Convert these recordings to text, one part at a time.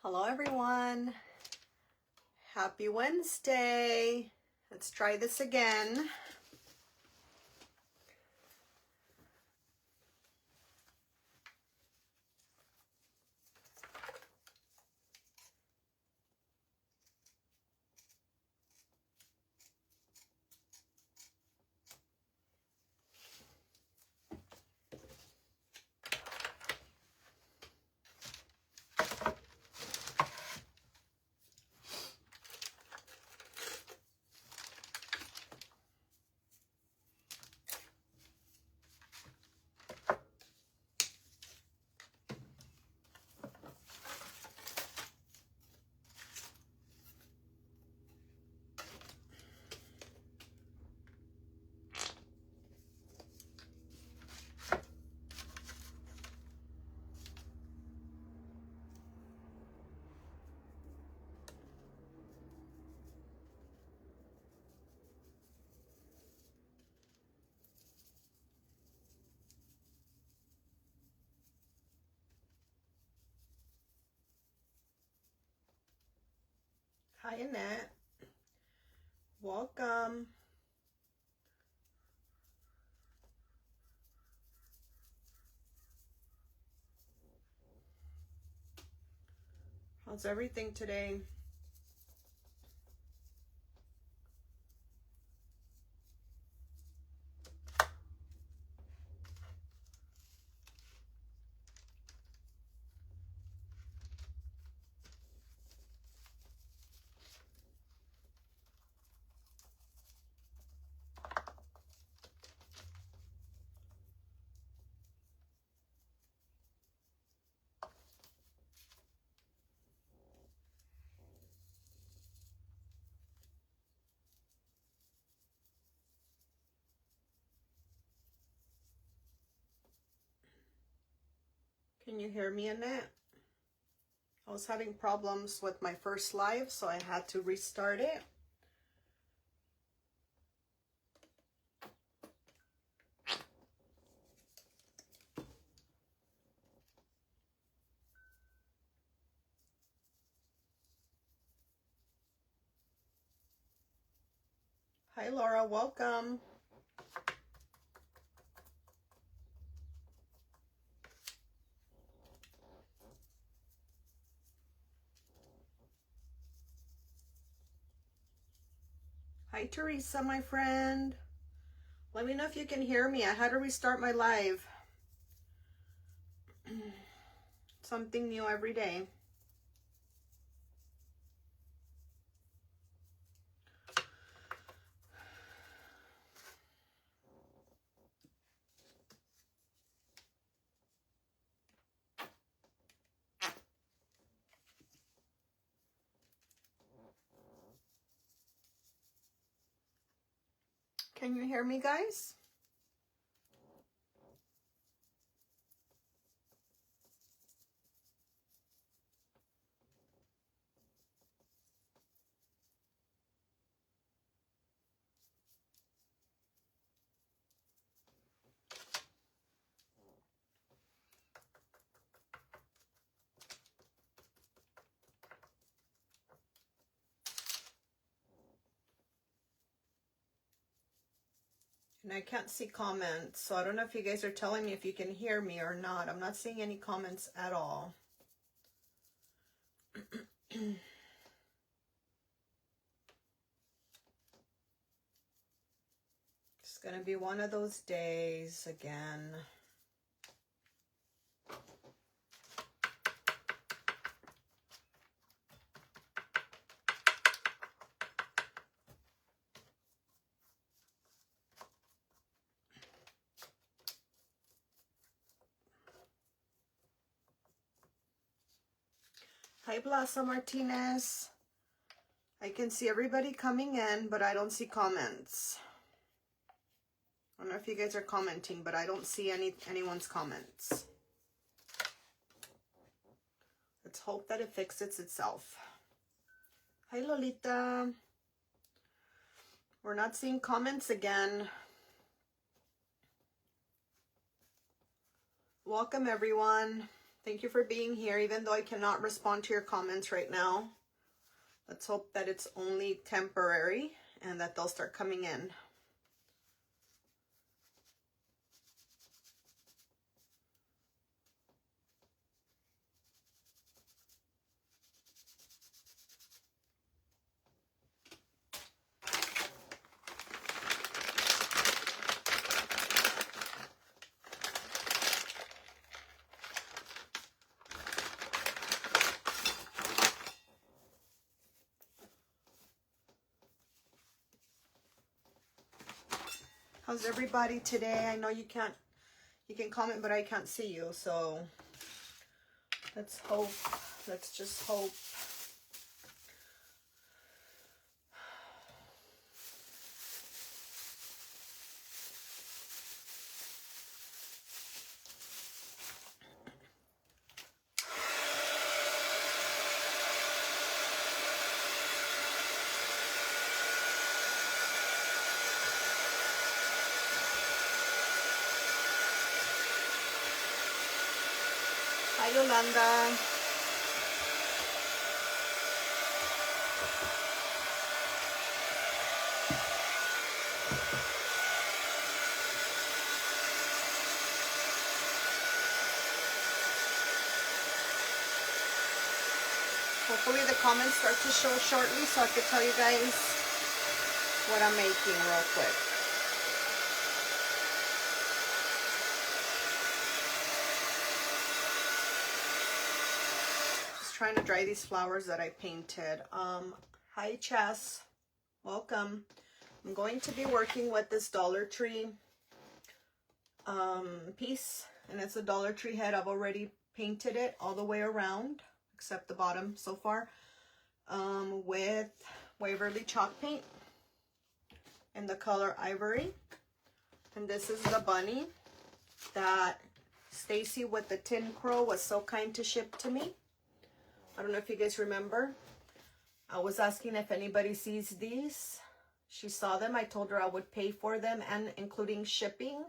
Hello everyone. Happy Wednesday. Let's try this again. Hi Annette. Welcome. How's everything today? Can you hear me, Annette? I was having problems with my first live, so I had to restart it. Hi Laura, welcome. Hi Teresa, my friend. Let me know if you can hear me. I had to restart my live. Something new every day. Can you hear me, guys? And I can't see comments, so I don't know if you guys are telling me if you can hear me or not. I'm not seeing any comments at all. It's gonna be one of those days again. Hi Blossom Martinez. I can see everybody coming in, but I don't see comments. I don't know if you guys are commenting, but I don't see anyone's comments. Let's hope that it fixes itself. Hi Lolita. We're not seeing comments again. Welcome everyone. Thank you for being here, even though I cannot respond to your comments right now. Let's hope that it's only temporary and that they'll start coming in. How's everybody today? I know you can comment, but I can't see you. So let's hope. Let's just hope. Hi, Yolanda. Hopefully the comments start to show shortly so I can tell you guys what I'm making real quick. Just trying to dry these flowers that I painted. Hi Chess, welcome. I'm going to be working with this Dollar Tree piece, and it's a Dollar Tree head. I've already painted it all the way around except the bottom so far, with Waverly chalk paint in the color Ivory. And this is the bunny that Stacy with the Tin Crow was so kind to ship to me. I don't know if you guys remember. I was asking if anybody sees these. She saw them. I told her I would pay for them, and including shipping.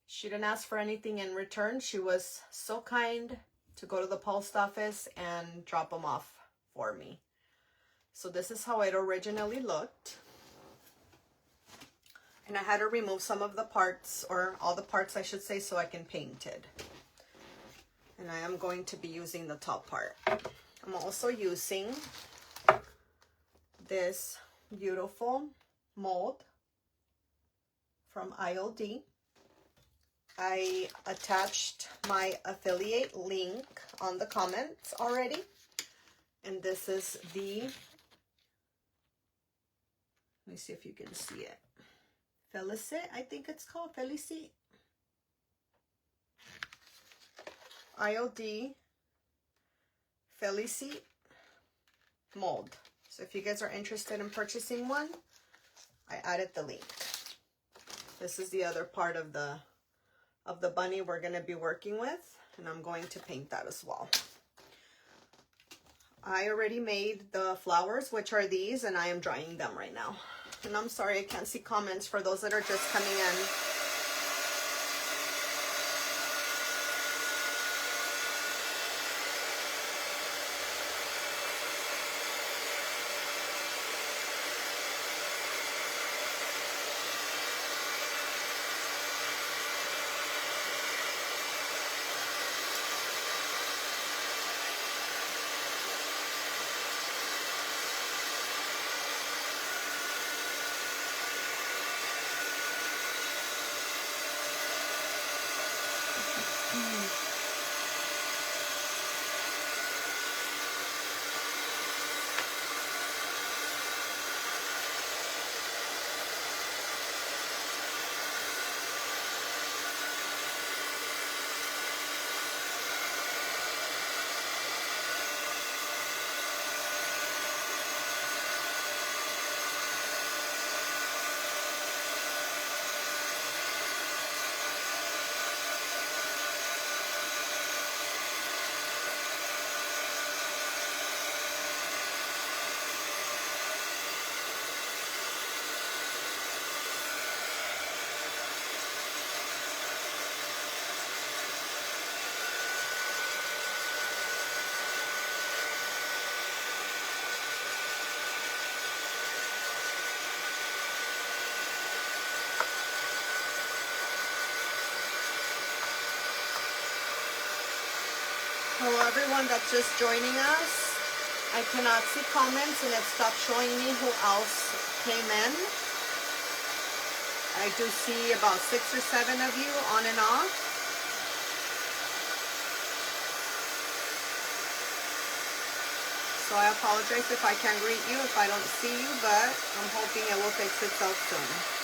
She didn't ask for anything in return. She was so kind to go to the post office and drop them off for me. So this is how it originally looked. And I had to remove some of the parts, or all the parts I should say, so I can paint it. And I am going to be using the top part. I'm also using this beautiful mold from ILD. I attached my affiliate link on the comments already. And this is the, let me see if you can see it. Felicit, I think it's called Felicit. ILD Felicit mold. So if you guys are interested in purchasing one, I added the link. This is the other part of the bunny we're going to be working with, and I'm going to paint that as well. I already made the flowers, which are these, and I am drying them right now. And I'm sorry I can't see comments for those that are just coming in. Hello everyone that's just joining us. I cannot see comments and it stopped showing me who else came in. I do see about 6 or 7 of you on and off. So I apologize if I can't greet you, if I don't see you, but I'm hoping it will fix itself soon.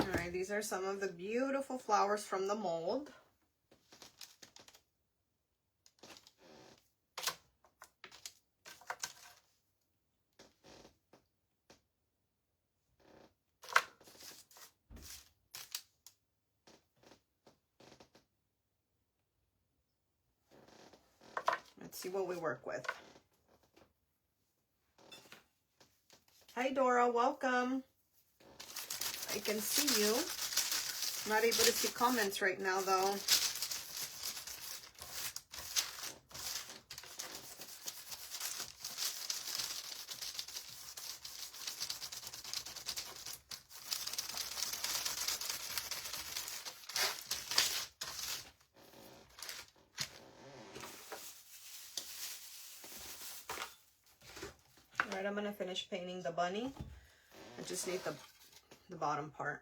Alright, these are some of the beautiful flowers from the mold. Let's see what we work with. Hi Dora, welcome. I can see you. I'm not able to see comments right now though. All right, I'm gonna finish painting the bunny. I just need the bottom part.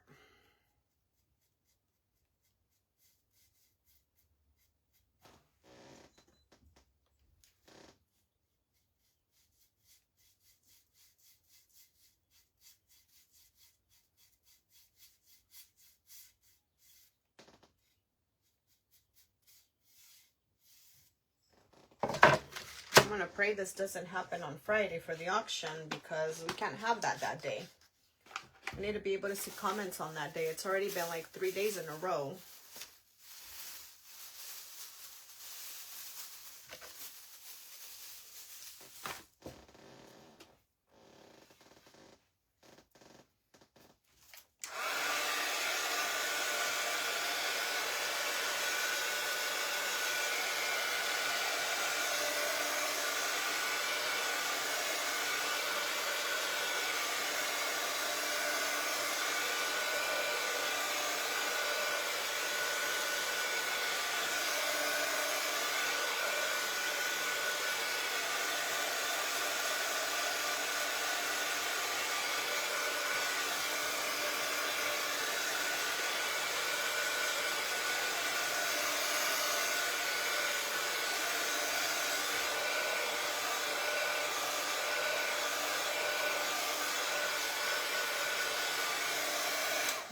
I'm gonna pray this doesn't happen on Friday for the auction because we can't have that day. I need to be able to see comments on that day. It's already been like 3 days in a row.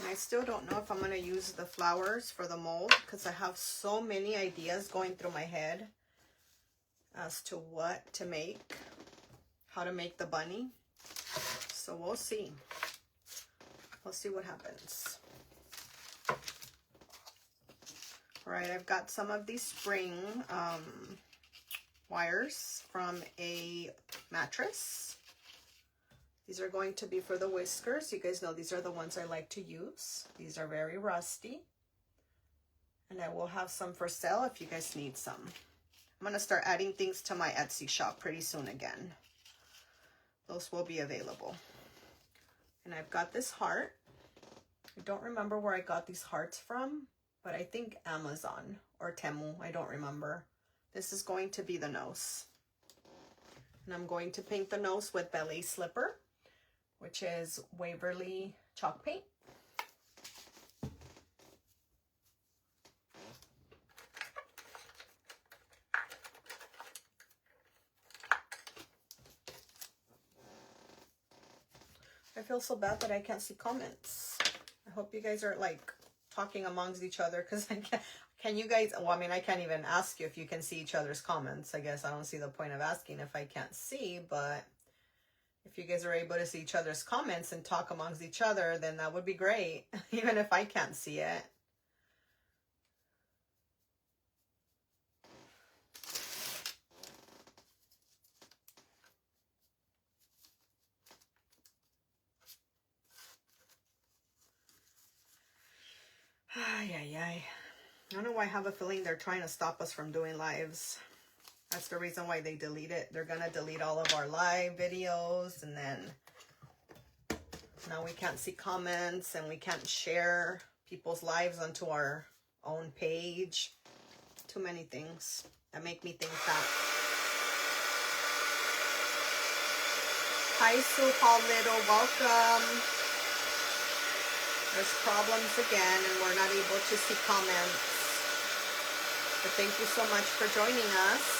I still don't know if I'm going to use the flowers for the mold because I have so many ideas going through my head as to what to make, how to make the bunny. So we'll see. We'll see what happens. All right, I've got some of these spring wires from a mattress. These are going to be for the whiskers. You guys know these are the ones I like to use. These are very rusty. And I will have some for sale if you guys need some. I'm going to start adding things to my Etsy shop pretty soon again. Those will be available. And I've got this heart. I don't remember where I got these hearts from, but I think Amazon or Temu. I don't remember. This is going to be the nose. And I'm going to paint the nose with Ballet Slipper, which is Waverly chalk paint. feel so bad that I can't see comments. I hope you guys are like talking amongst each other, because I can't. Can you guys, well, I mean, I can't even ask you if you can see each other's comments. I guess I don't see the point of asking if I can't see, but if you guys are able to see each other's comments and talk amongst each other, then that would be great, even if I can't see it. Ay, ay, ay. I don't know why I have a feeling they're trying to stop us from doing lives. That's the reason why they delete it. They're going to delete all of our live videos, and then now we can't see comments and we can't share people's lives onto our own page. Too many things that make me think that. Hi, Sue Paul Little. Welcome. There's problems again, and we're not able to see comments. But thank you so much for joining us.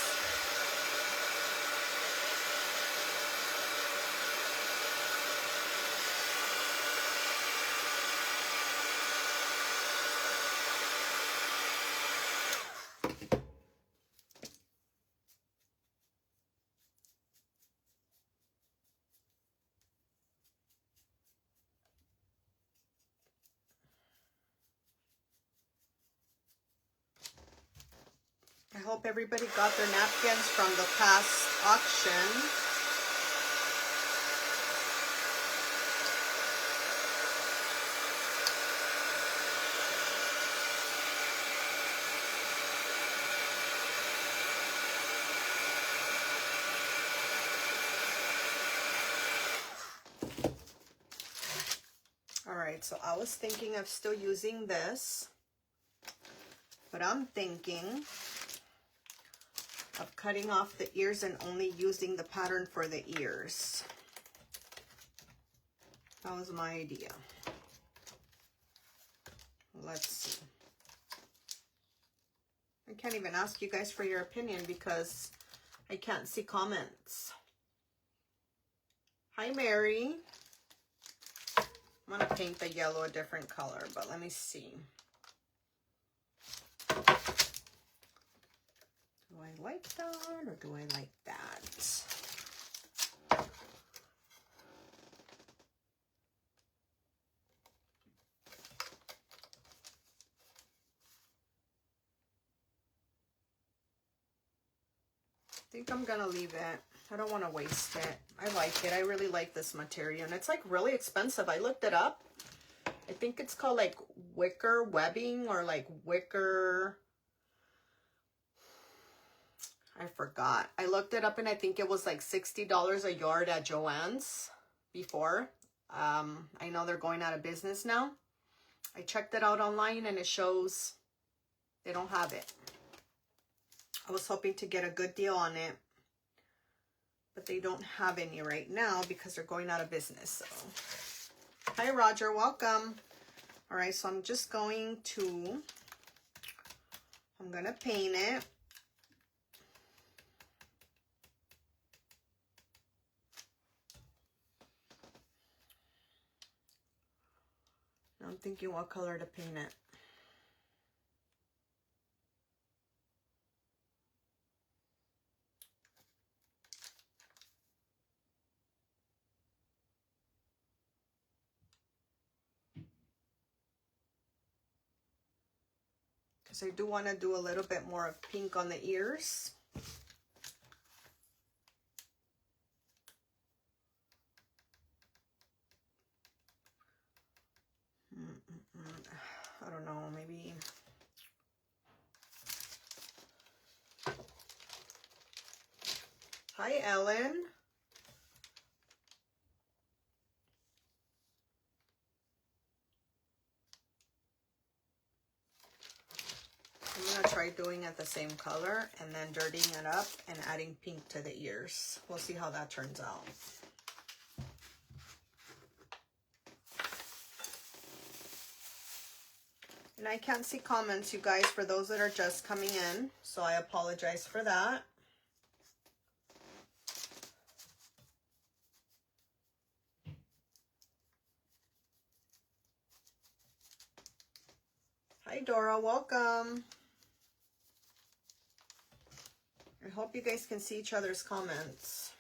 I hope everybody got their napkins from the past auction. All right, so I was thinking of still using this, but I'm thinking of cutting off the ears and only using the pattern for the ears. That was my idea. Let's see. I can't even ask you guys for your opinion because I can't see comments. Hi, Mary. I'm gonna paint the yellow a different color, but let me see. Do I like that or do I like that? I think I'm gonna leave it. I don't want to waste it. I like it. I really like this material, and it's like really expensive. I looked it up. I think it's called like wicker webbing or like wicker. I forgot. I looked it up and I think it was like $60 a yard at Joann's before. I know they're going out of business now. I checked it out online and it shows they don't have it. I was hoping to get a good deal on it, but they don't have any right now because they're going out of business. So, hi Roger, welcome. All right, so I'm just going to, I'm gonna paint it. I'm thinking what color to paint it. Because I do want to do a little bit more of pink on the ears. I don't know, maybe. Hi, Ellen. I'm going to try doing it the same color and then dirtying it up and adding pink to the ears. We'll see how that turns out. And I can't see comments, you guys, for those that are just coming in, so I apologize for that. Hi, Dora. Welcome. I hope you guys can see each other's comments.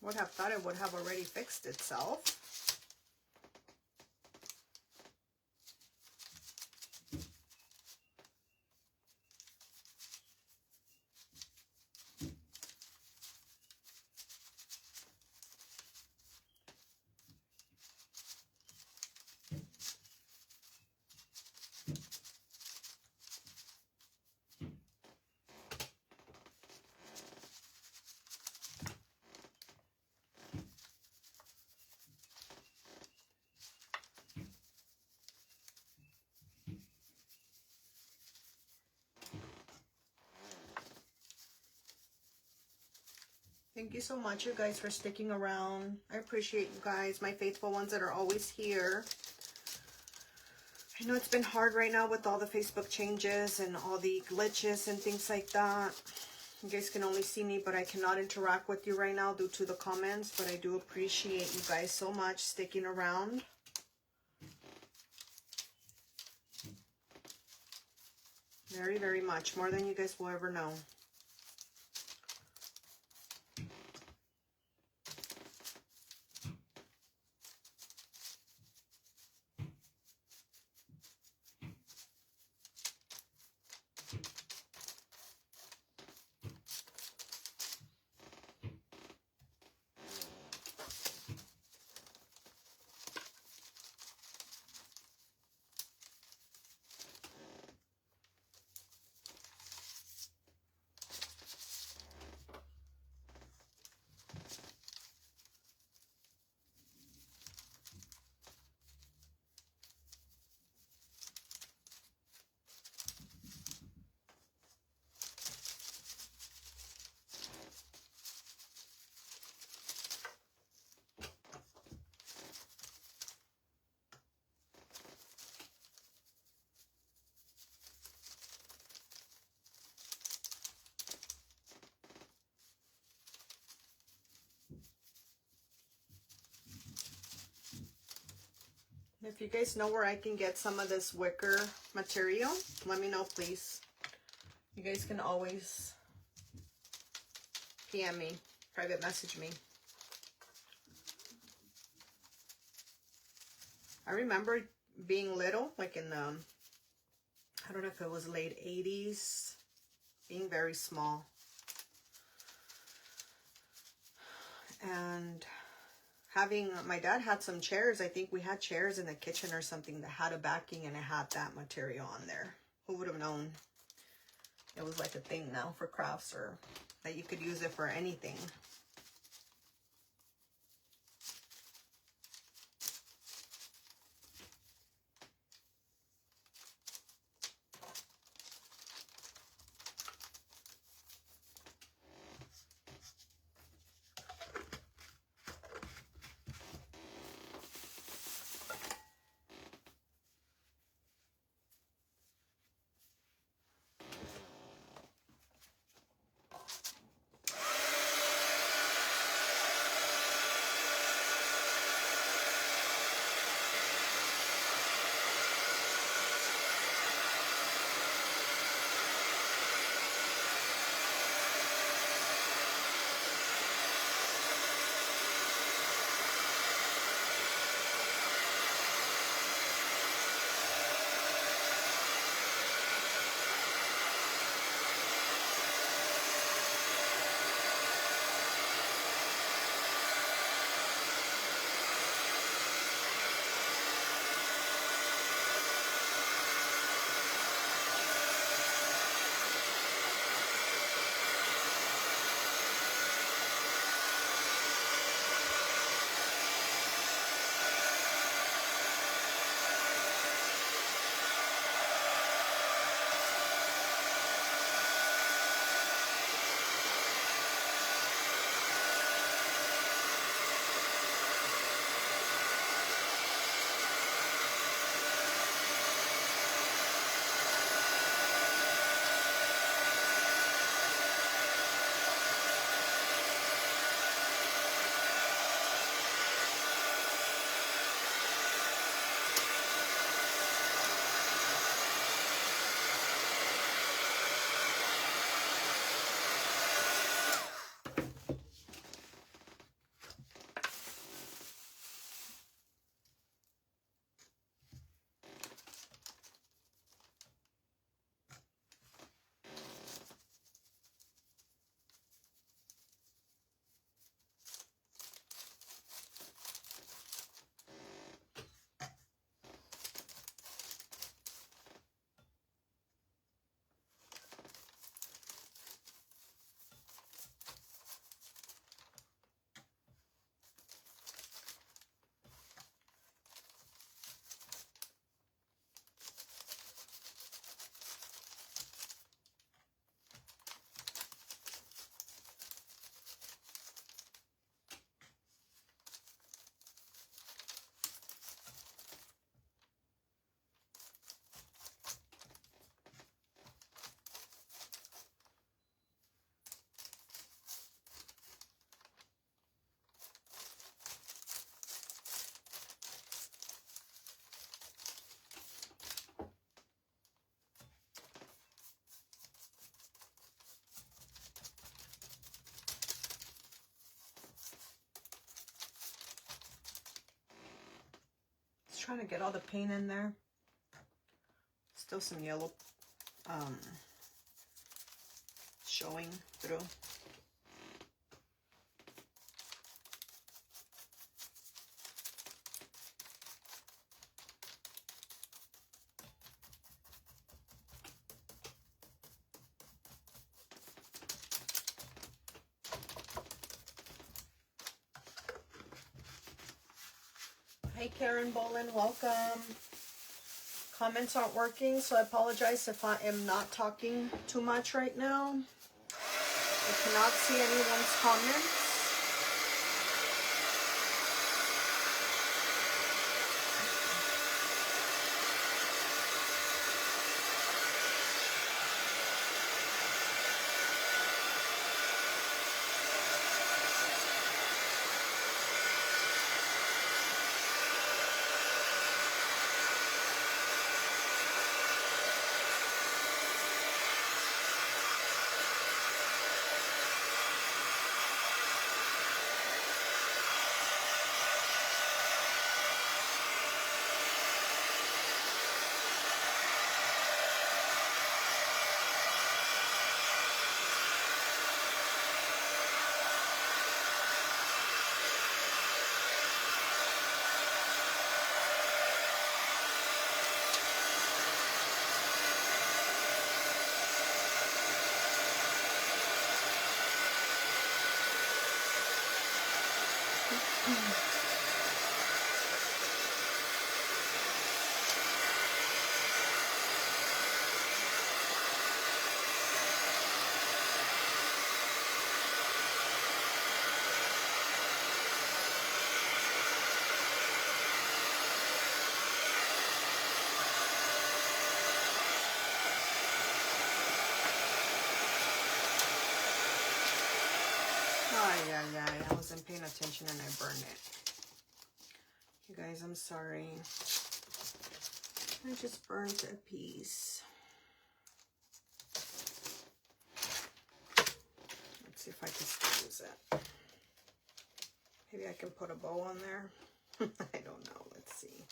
Would have thought it would have already fixed itself. Thank you so much, you guys, for sticking around. I appreciate you guys, my faithful ones that are always here. I know it's been hard right now with all the Facebook changes and all the glitches and things like that. You guys can only see me, but I cannot interact with you right now due to the comments. But I do appreciate you guys so much sticking around. Very, very much. More than you guys will ever know. If you guys know where I can get some of this wicker material, let me know, please. You guys can always PM me, private message me. I remember being little, like in the, I don't know if it was late 80s, being very small. And having, my dad had some chairs. I think we had chairs in the kitchen or something that had a backing and it had that material on there. Who would have known? It was like a thing now for crafts, or that you could use it for anything. trying to get all the paint in there. Still some yellow showing through. Hey Karen Bolin, welcome. Comments aren't working, so I apologize if I am not talking too much right now. I cannot see anyone's comments. I wasn't paying attention and I burned it. You guys, I'm sorry. I just burnt a piece. Let's see if I can still use it. Maybe I can put a bow on there. I don't know. Let's see.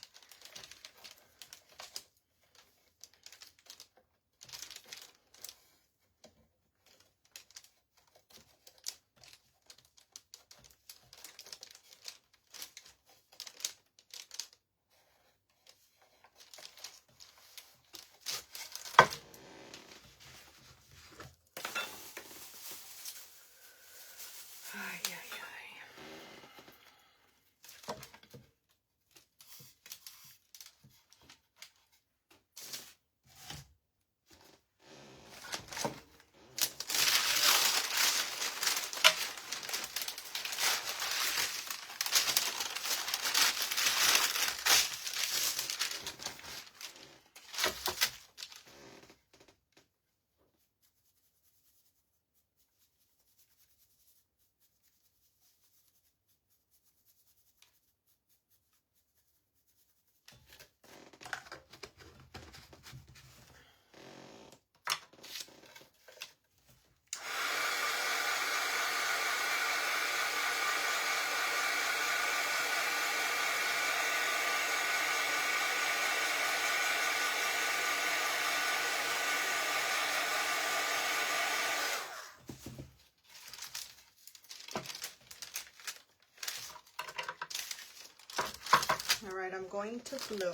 All right, I'm going to glue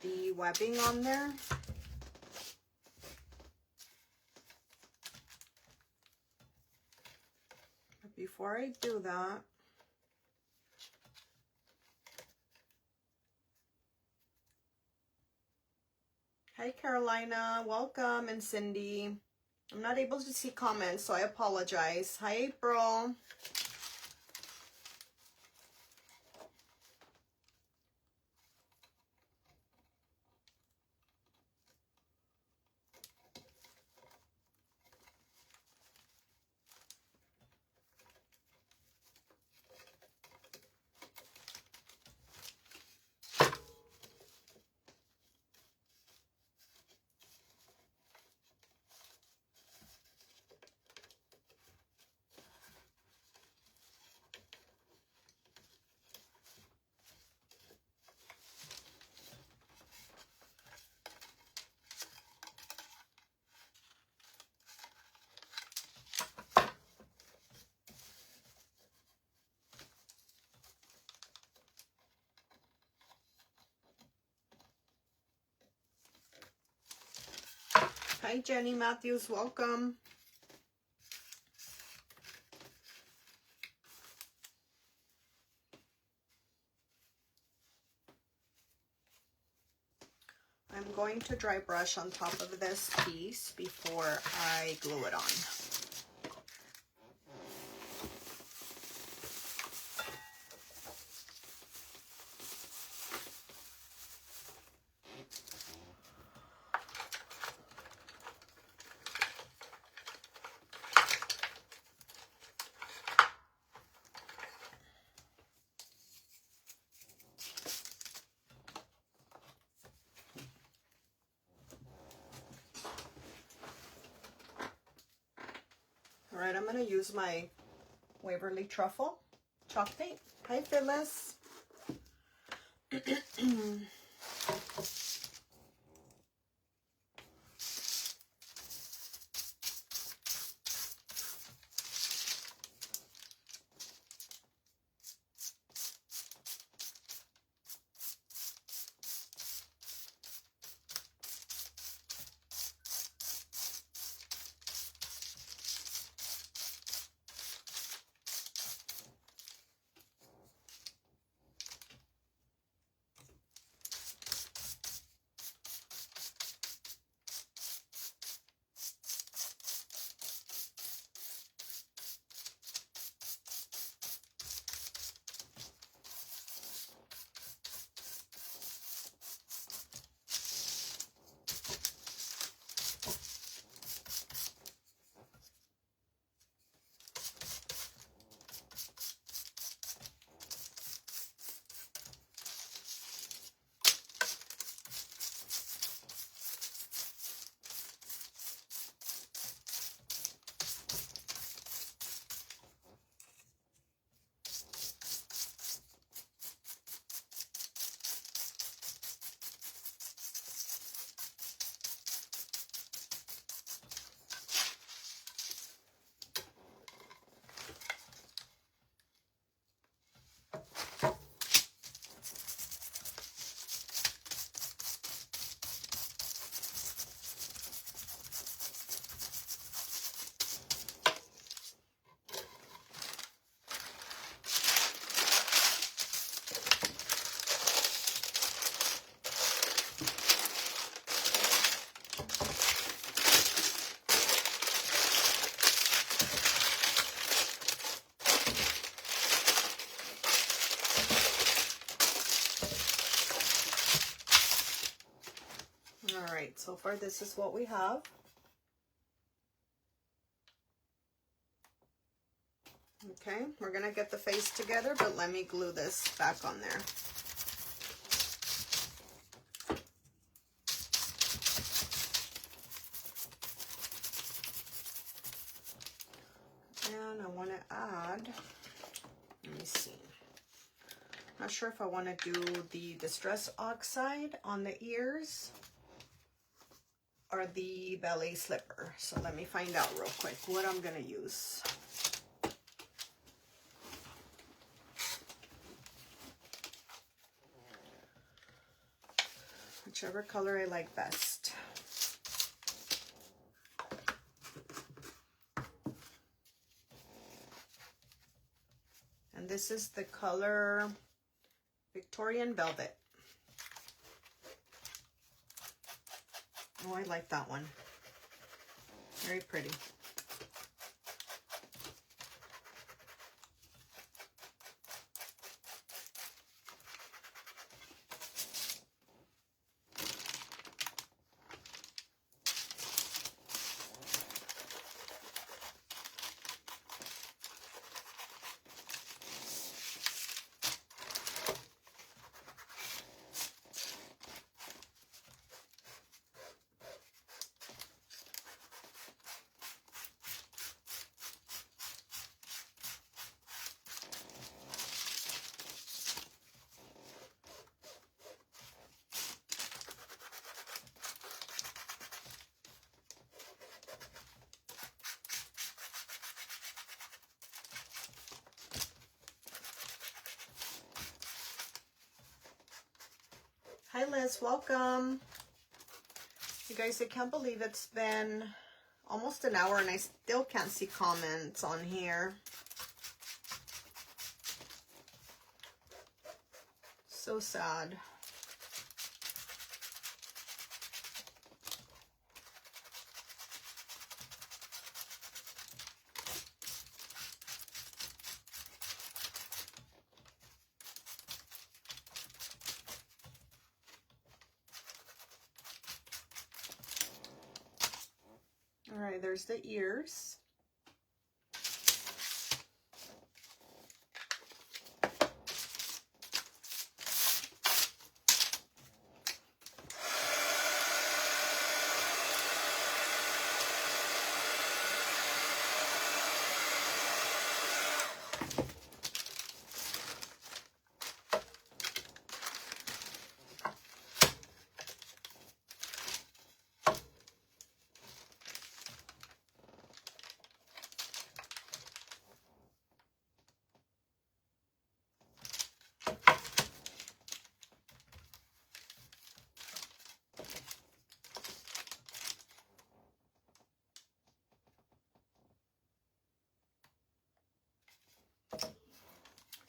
the webbing on there. But before I do that, hi Carolina, welcome, and Cindy. I'm not able to see comments, so I apologize. Hi April. Hi, Jenny Matthews. Welcome. I'm going to dry brush on top of this piece before I glue it on. All right, I'm going to use my Waverly Truffle chalk paint. Hi, Phyllis. All right, so far this is what we have. Okay, we're gonna get the face together, but let me glue this back on there. And I want to add, let me see. Not sure if I want to do the Distress Oxide on the ears or the ballet slipper. So let me find out real quick what I'm gonna use. Whichever color I like best. And this is the color Victorian Velvet. Oh, I like that one. Very pretty. Hi Liz, welcome. You guys, I can't believe it's been almost an hour and I still can't see comments on here. So sad. All right, there's the ears.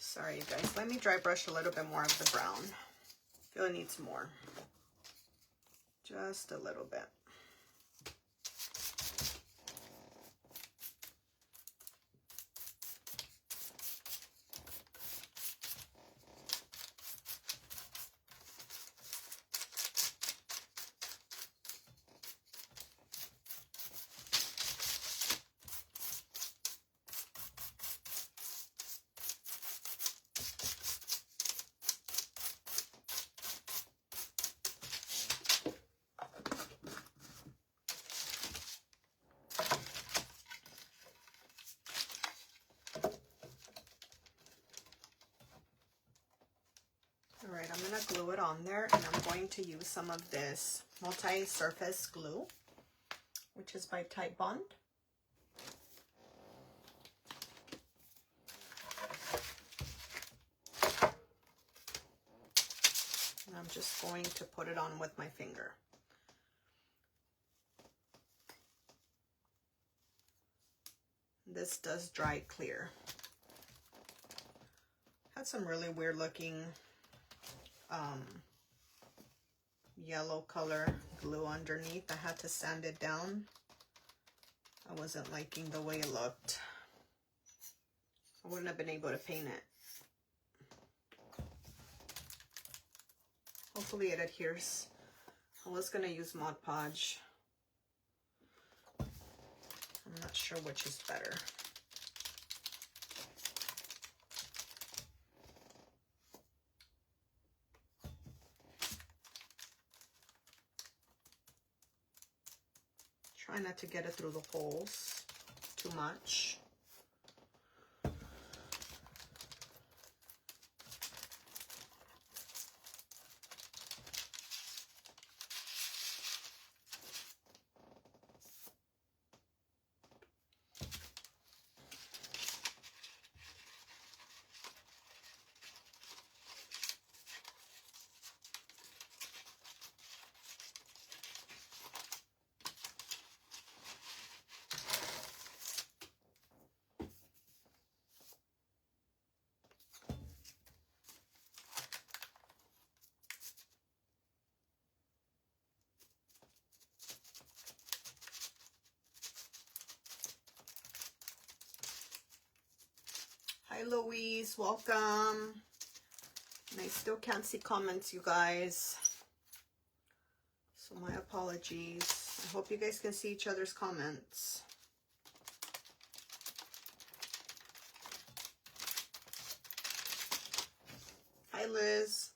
Sorry, you guys. Let me dry brush a little bit more of the brown. I feel it needs more. Just a little bit. All right, I'm gonna glue it on there, and I'm going to use some of this multi-surface glue, which is by Titebond. And I'm just going to put it on with my finger. This does dry clear. Had some really weird looking yellow color glue underneath. I had to sand it down. I wasn't liking the way it looked. I wouldn't have been able to paint it. Hopefully it adheres. I was gonna use Mod Podge. I'm not sure which is better. Try not to get it through the holes too much. Hi Louise, welcome. And I still can't see comments, you guys. So my apologies. I hope you guys can see each other's comments. Hi Liz.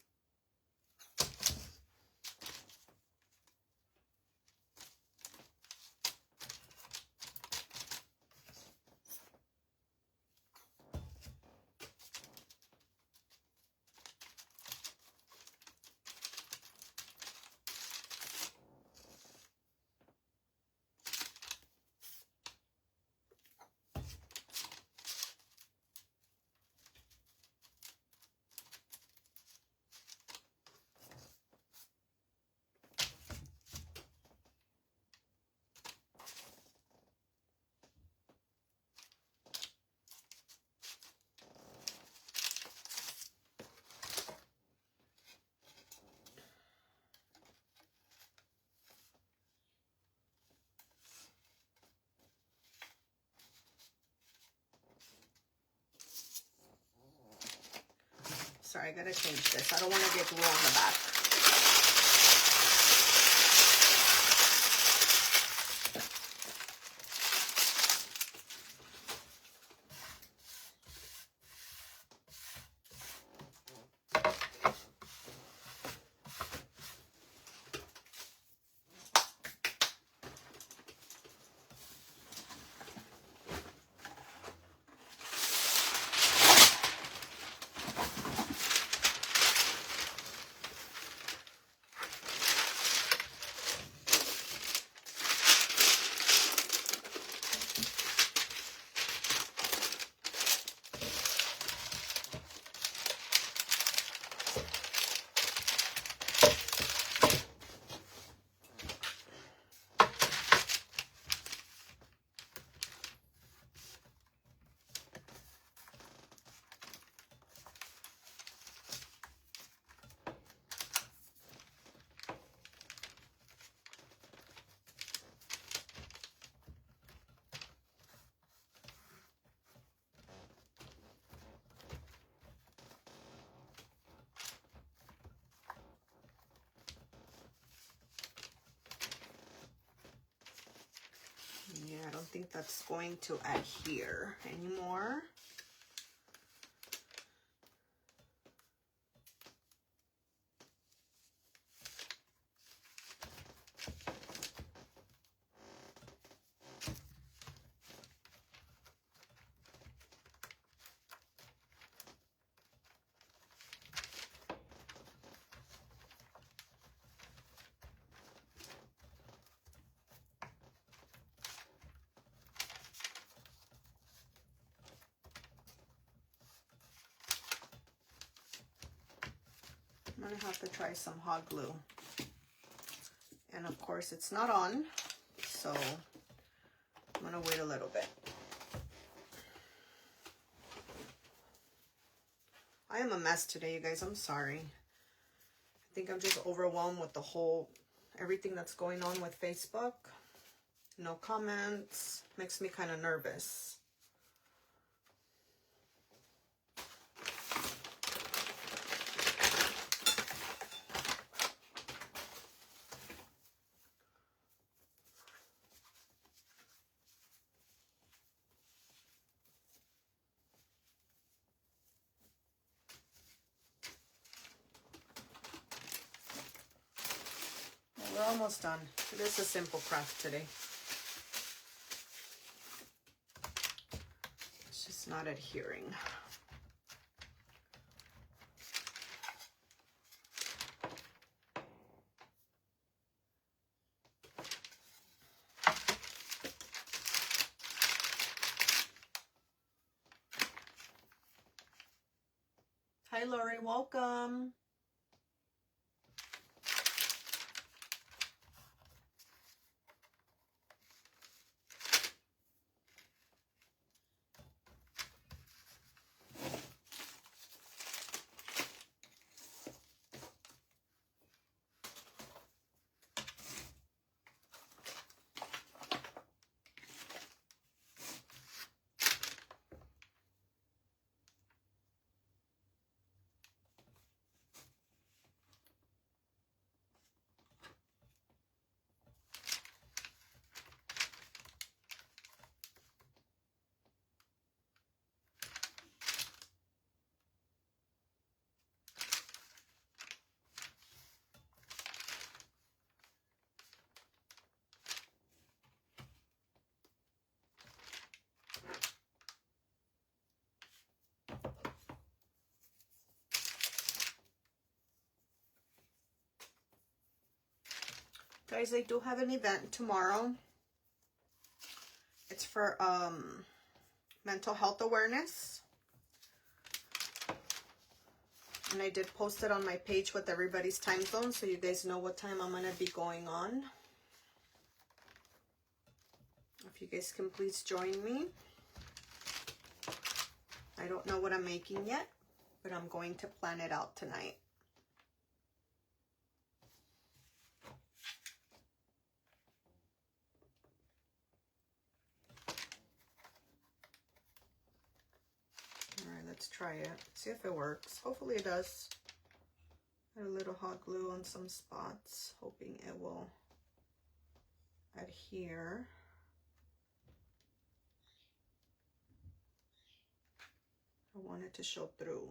Sorry, I gotta change this. I don't want to get glue on the back. Yeah, I don't think that's going to adhere anymore. I'm gonna have to try some hot glue. And of course it's not on, so I'm gonna wait a little bit. I am a mess today, you guys. I'm sorry. I think I'm just overwhelmed with everything that's going on with Facebook. No comments. Makes me kind of nervous. We're almost done. It is a simple craft today. It's just not adhering. Hi, Lori. Welcome. Guys, I do have an event tomorrow. It's for mental health awareness. And I did post it on my page with everybody's time zone, so you guys know what time I'm going to be going on. If you guys can please join me. I don't know what I'm making yet, but I'm going to plan it out tonight. Let's try it. See if it works. Hopefully it does. Add a little hot glue on some spots, hoping it will adhere. I want it to show through.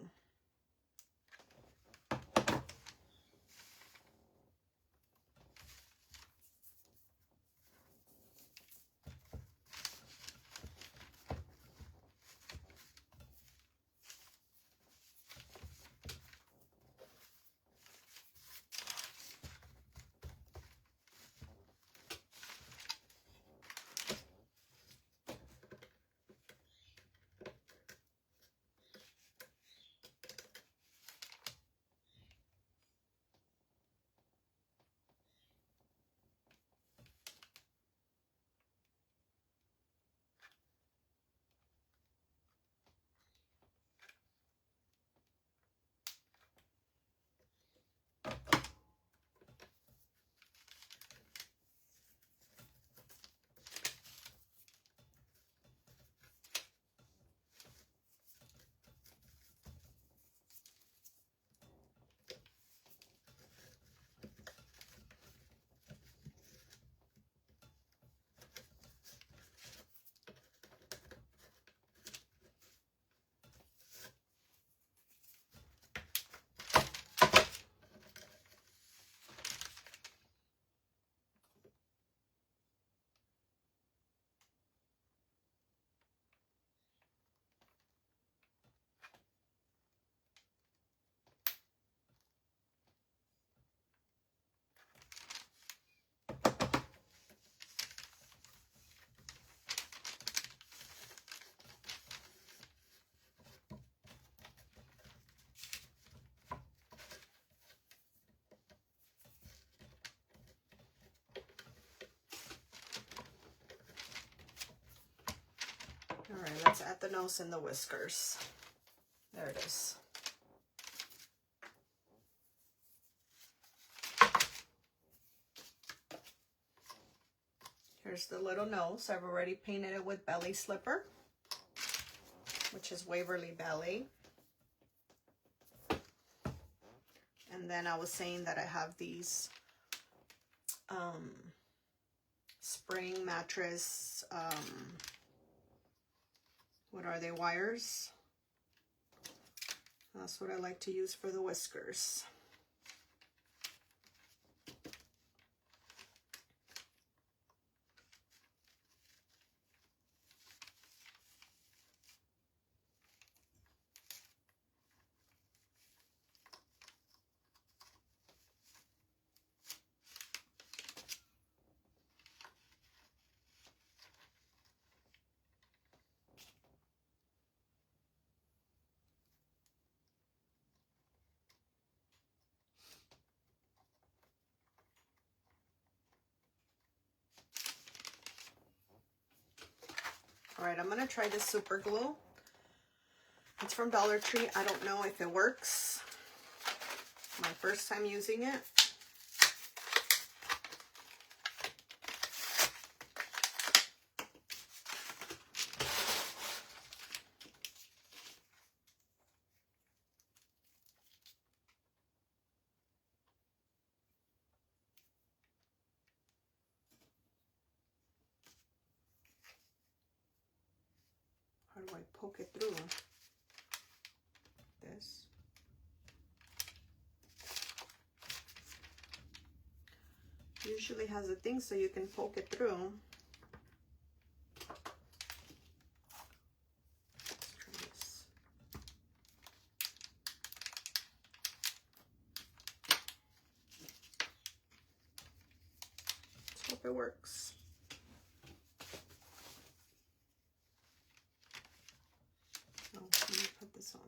All right, let's add the nose and the whiskers. There it is. Here's the little nose. I've already painted it with Belly Slipper, which is Waverly Belly. And then I was saying that I have these spring mattress, what are they, wires? That's what I like to use for the whiskers. All right, I'm gonna try this super glue. It's from Dollar Tree. I don't know if it works. My first time using it. How do I poke it through? This. Usually has a thing so you can poke it through. Let's try this. Let's hope it works. Oh, let me put this on.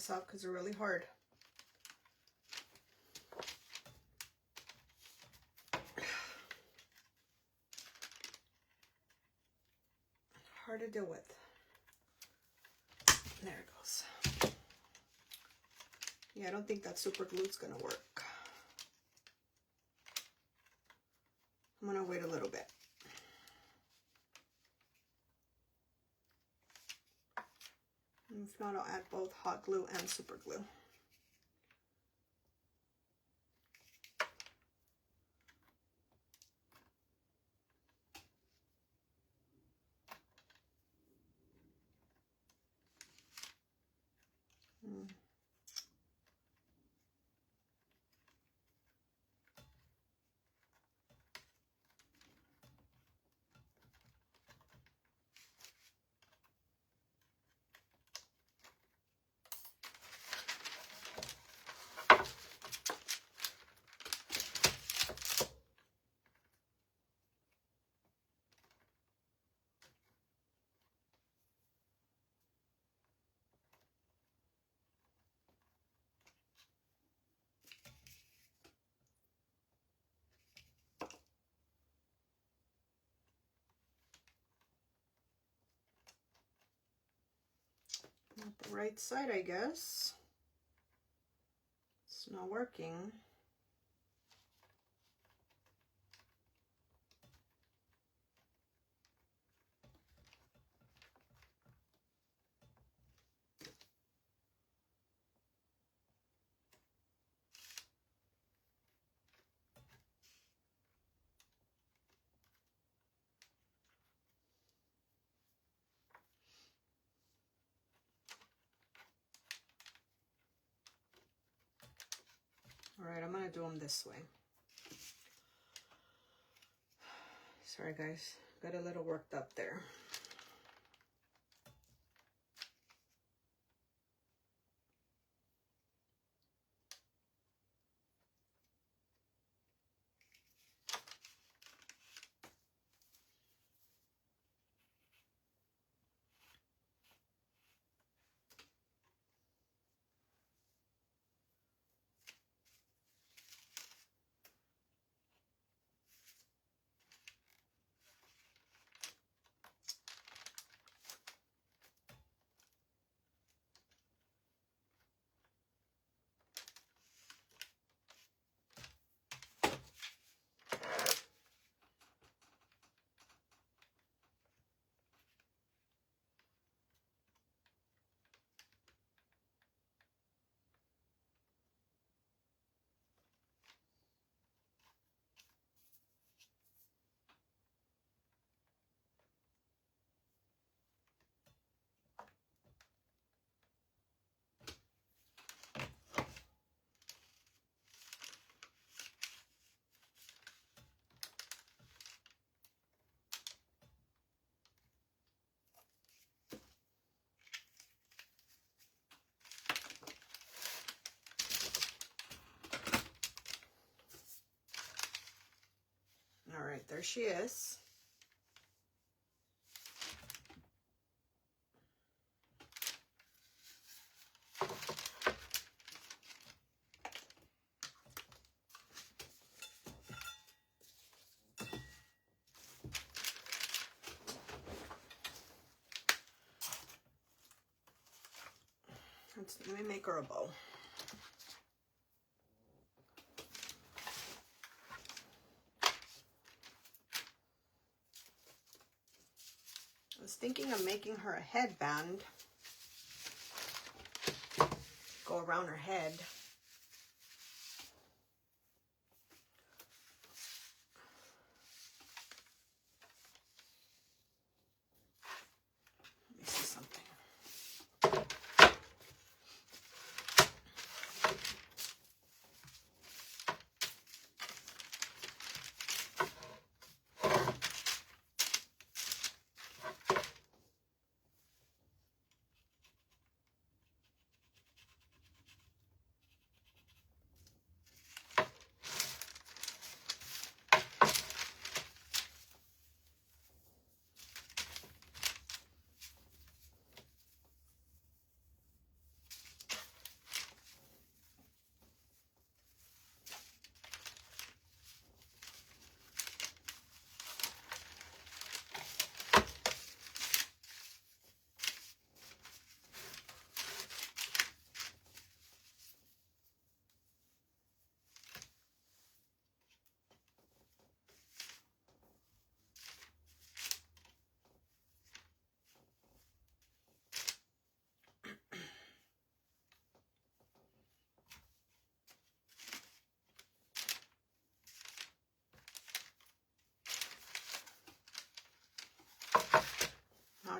this off because they're really hard. Hard to deal with. There it goes. Yeah, I don't think that super glue's gonna work. I'm gonna wait a little bit. If not, I'll add both hot glue and super glue. Not the right side, I guess. It's not working. All right, I'm gonna do them this way. Sorry guys, got a little worked up there. All right, there she is. Let me make her a bow. I was thinking of making her a headband. Go around her head. Let me see something.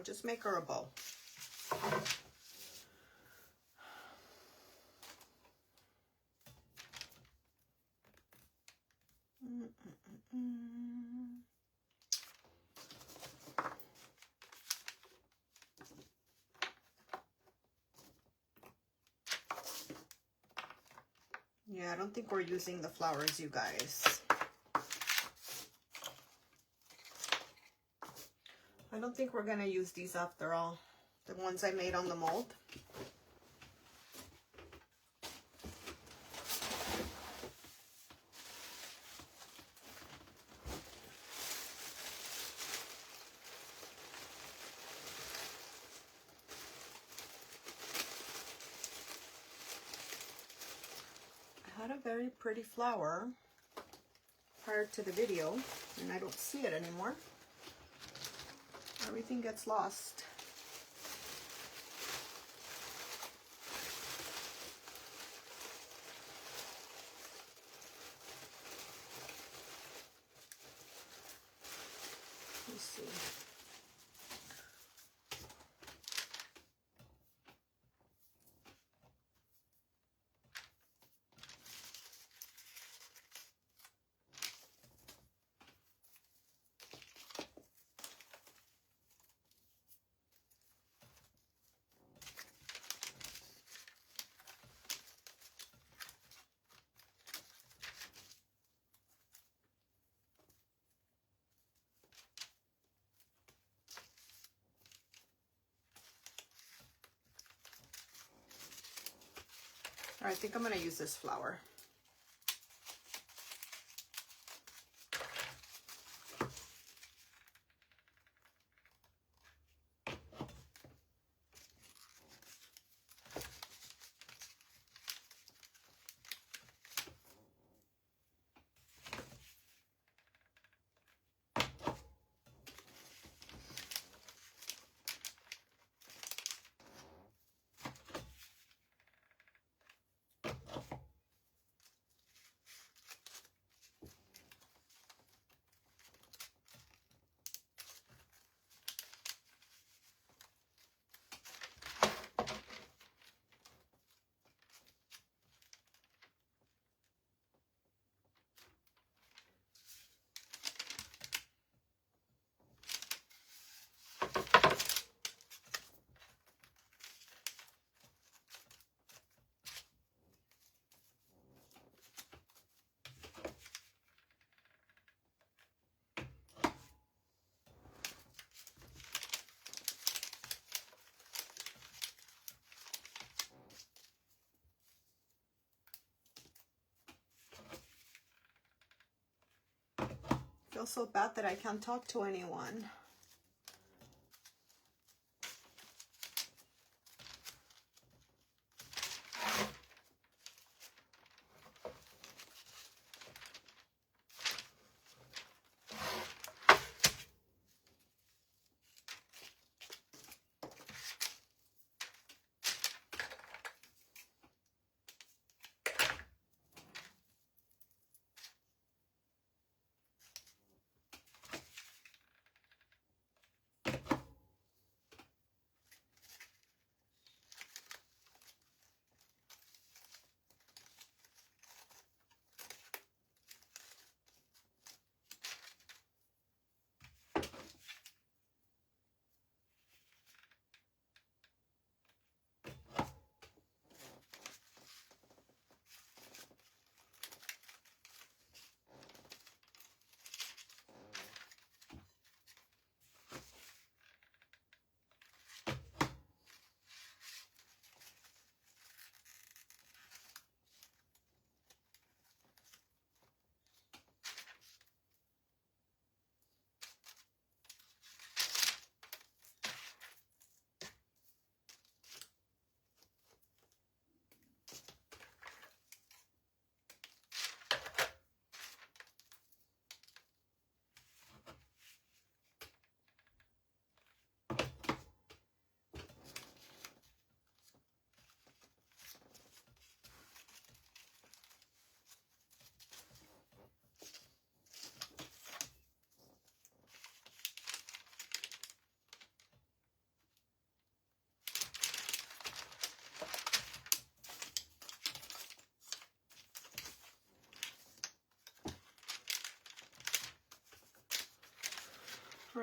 I'll just make her a bow. Yeah, I don't think we're using the flowers, you guys. I don't think we're gonna use these after all. The ones I made on the mold. I had a very pretty flower prior to the video, and I don't see it anymore. Everything gets lost. Let's see. All right, I think I'm gonna use this flower. I feel so bad that I can't talk to anyone.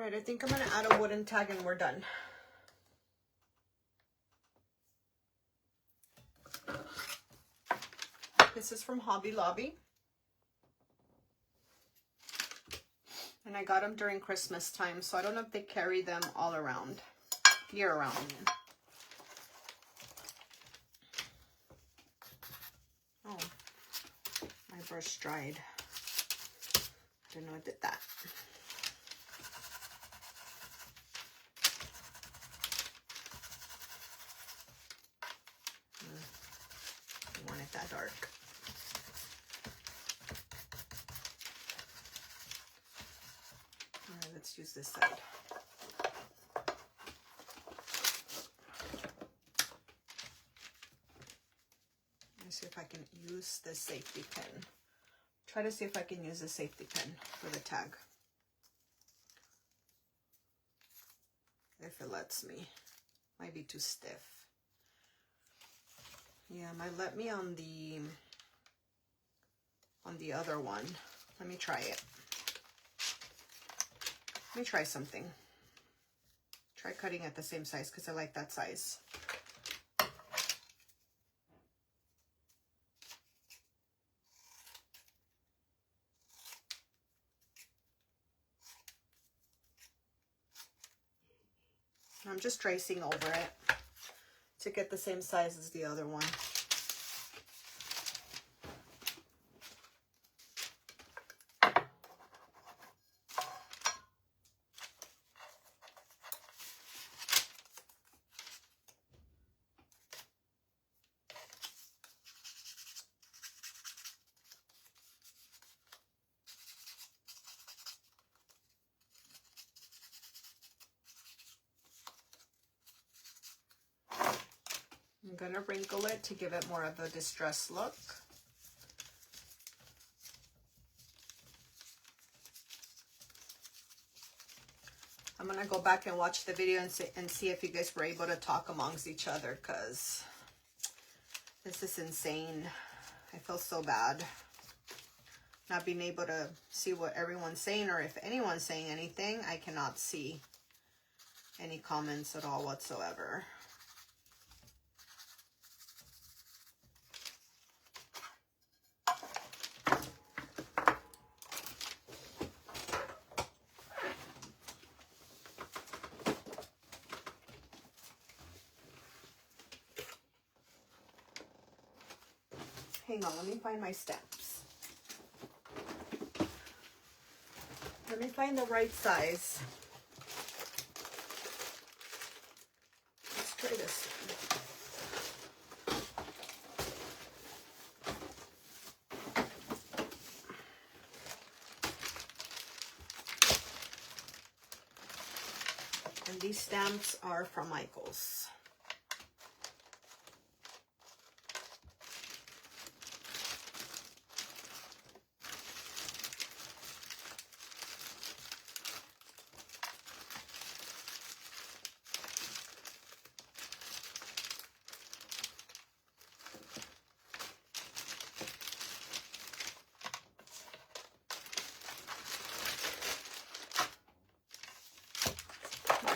Alright, I think I'm going to add a wooden tag and we're done. This is from Hobby Lobby. And I got them during Christmas time, so I don't know if they carry them all around, year round. Oh, my brush dried. I didn't know I did that. I want it that dark. All right, let's use this side. Let's see if I can use the safety pin. Try to see if I can use the safety pin for the tag. If it lets me. Might be too stiff. Yeah, it might let me on the other one. Let me try it. Let me try something. Try cutting at the same size because I like that size. I'm just tracing over it to get the same size as the other one. I'm going to wrinkle it to give it more of a distressed look. I'm going to go back and watch the video and see if you guys were able to talk amongst each other, because this is insane. I feel so bad not being able to see what everyone's saying, or if anyone's saying anything. I cannot see any comments at all whatsoever. Hang on, let me find my stamps. Let me find the right size. Let's try this one. And these stamps are from Michaels.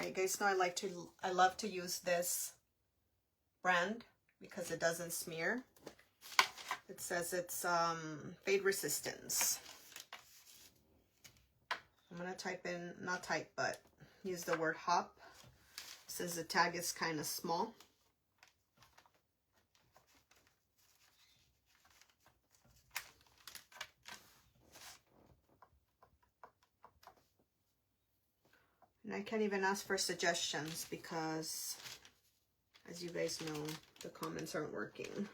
You guys know I love to use this brand because it doesn't smear. It says it's fade resistance. I'm gonna type in, not type, but use the word hop. It says the tag is kind of small. And I can't even ask for suggestions because, as you guys know, the comments aren't working.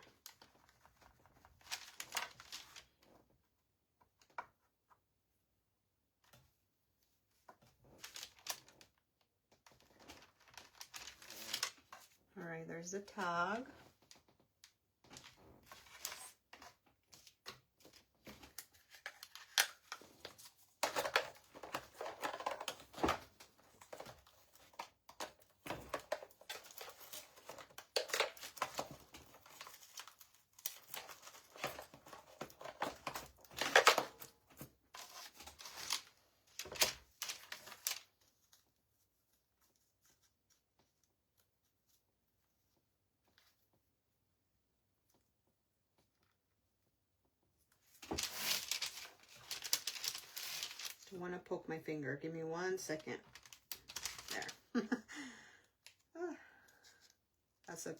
All right, there's the tag. I want to poke my finger. Give me 1 second. There. That's a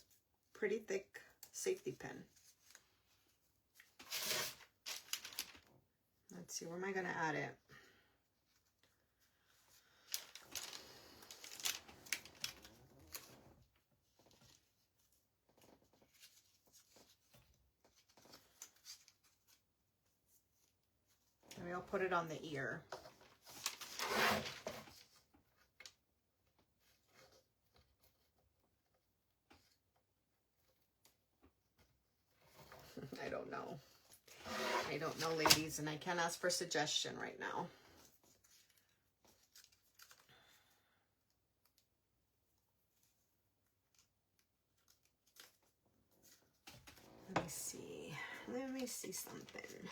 pretty thick safety pin. Let's see, where am I going to add it? Maybe I'll put it on the ear. I don't know. I don't know, ladies, and I can't ask for suggestion right now. Let me see. Let me see something.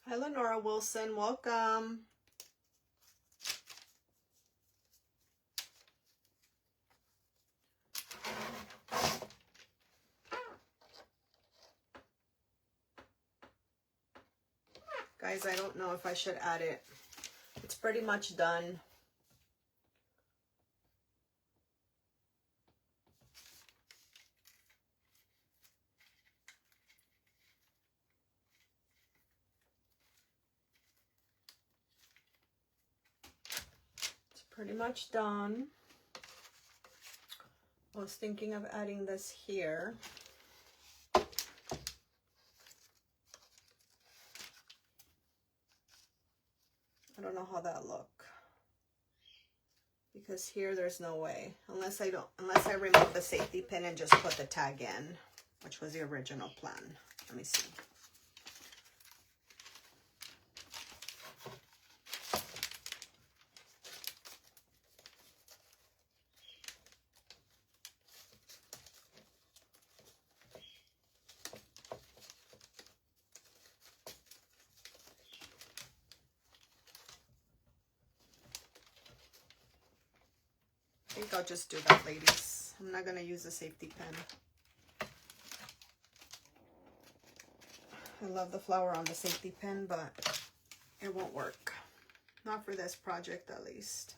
Hi, Lenora Wilson. Welcome. Guys, I don't know if I should add it. It's pretty much done. Pretty much done. I was thinking of adding this here. I don't know how that look. Because here there's no way. Unless I remove the safety pin and just put the tag in, which was the original plan. Let me see. I think I'll just do that, ladies. I'm not going to use a safety pin. I love the flower on the safety pin, but it won't work. Not for this project, at least.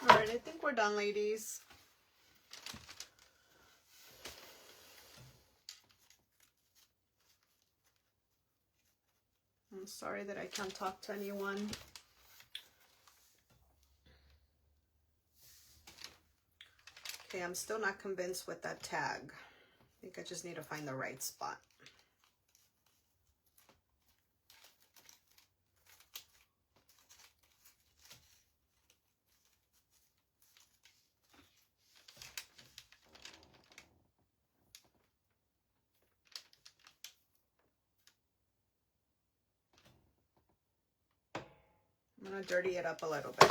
All right, I think we're done, ladies. I'm sorry that I can't talk to anyone. Okay, I'm still not convinced with that tag. I think I just need to find the right spot. I'm gonna dirty it up a little bit.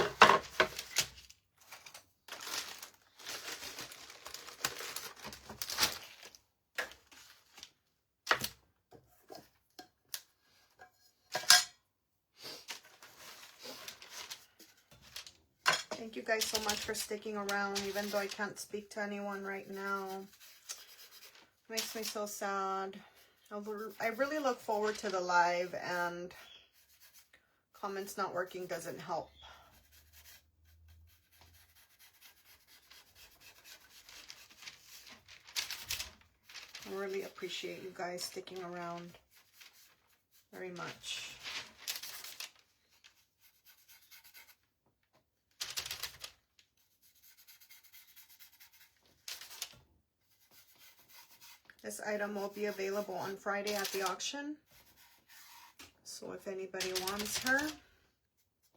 Thank you guys so much for sticking around, even though I can't speak to anyone right now. Makes me so sad. I really look forward to the live, and comments not working doesn't help. I really appreciate you guys sticking around very much. This item will be available on Friday at the auction. So if anybody wants her,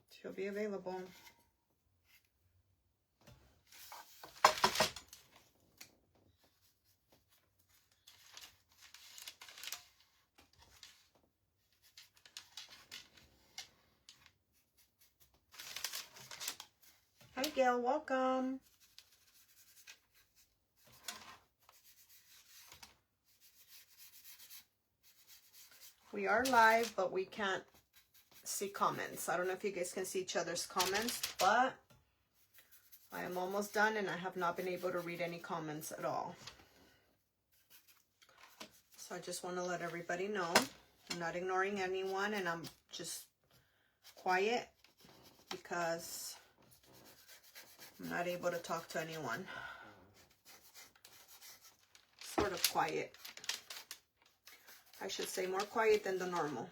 she'll be available. Hi Gail, welcome. We are live, but we can't see comments. I don't know if you guys can see each other's comments, but I am almost done and I have not been able to read any comments at all. So I just want to let everybody know I'm not ignoring anyone, and I'm just quiet because I'm not able to talk to anyone. Sort of quiet. I should say more quiet than the normal.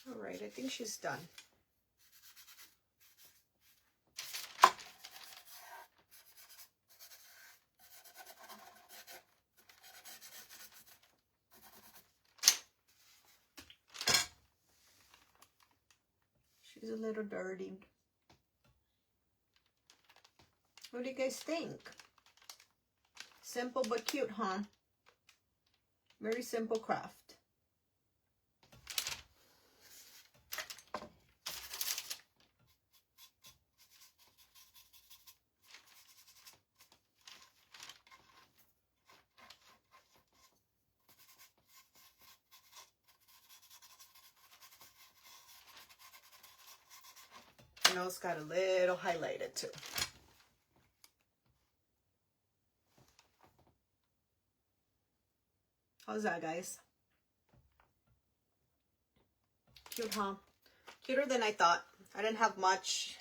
All right, I think she's done. She's a little dirty. What do you guys think? Simple but cute, huh? Very simple craft. I know it's got a little highlighted too. How's that, guys? Cute, huh? Cuter than I thought. I didn't have much.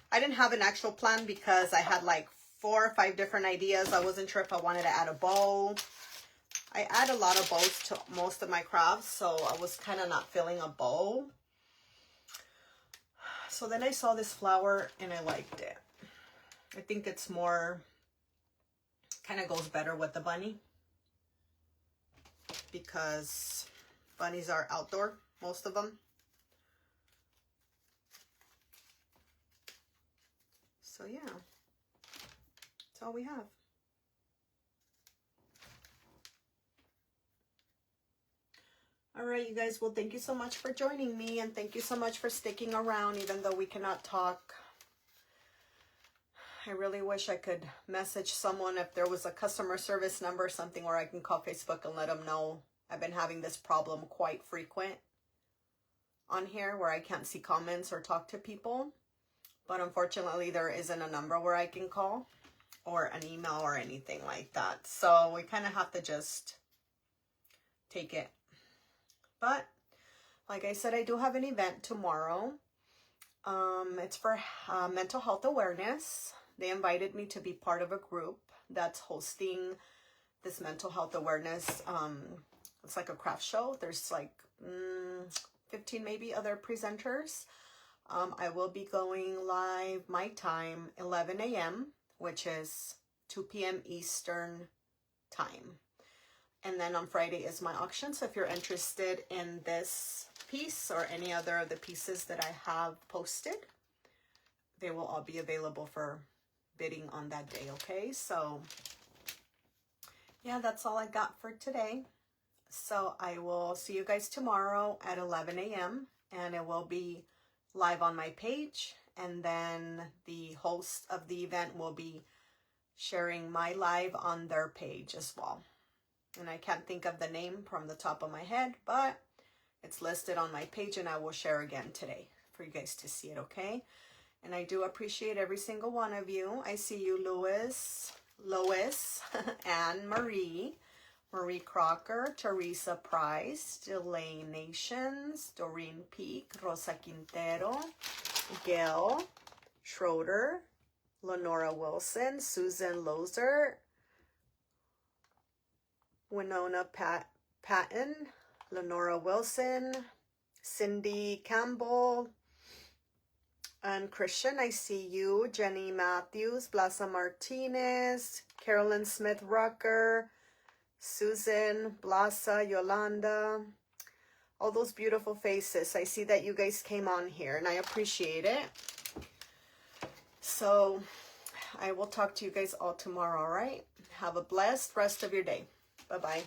I didn't have an actual plan because I had like 4 or 5 different ideas. I wasn't sure if I wanted to add a bow. I add a lot of bows to most of my crafts, so I was kind of not feeling a bow. So then I saw this flower and I liked it. I think it's more, kind of goes better with the bunny, because bunnies are outdoor, most of them. So yeah, that's all we have. All right, you guys, well, thank you so much for joining me, and thank you so much for sticking around, even though we cannot talk. I really wish I could message someone if there was a customer service number or something where I can call Facebook and let them know. I've been having this problem quite frequent on here where I can't see comments or talk to people. But unfortunately, there isn't a number where I can call. or an email or anything like that. So we kind of have to just take it. But like I said, I do have an event tomorrow. It's for mental health awareness. They invited me to be part of a group that's hosting this mental health awareness. It's like a craft show. There's like 15 maybe other presenters. I will be going live my time, 11 a.m., which is 2 p.m. Eastern time. And then on Friday is my auction. So if you're interested in this piece or any other of the pieces that I have posted, they will all be available for bidding on that day, okay? So yeah, that's all I got for today. So I will see you guys tomorrow at 11 a.m. and it will be live on my page. And then the host of the event will be sharing my live on their page as well. And I can't think of the name from the top of my head, but it's listed on my page and I will share again today for you guys to see it, okay? And I do appreciate every single one of you. I see you, Lois, Anne Marie, Marie Crocker, Teresa Price, Delane Nations, Doreen Peak, Rosa Quintero, Gail Schroeder, Lenora Wilson, Susan Lozer, Winona Patton, Lenora Wilson, Cindy Campbell, and Christian, I see you, Jenny Matthews, Blasa Martinez, Carolyn Smith Rucker, Susan, Blasa, Yolanda, all those beautiful faces. I see that you guys came on here and I appreciate it. So I will talk to you guys all tomorrow, all right? Have a blessed rest of your day. Bye-bye.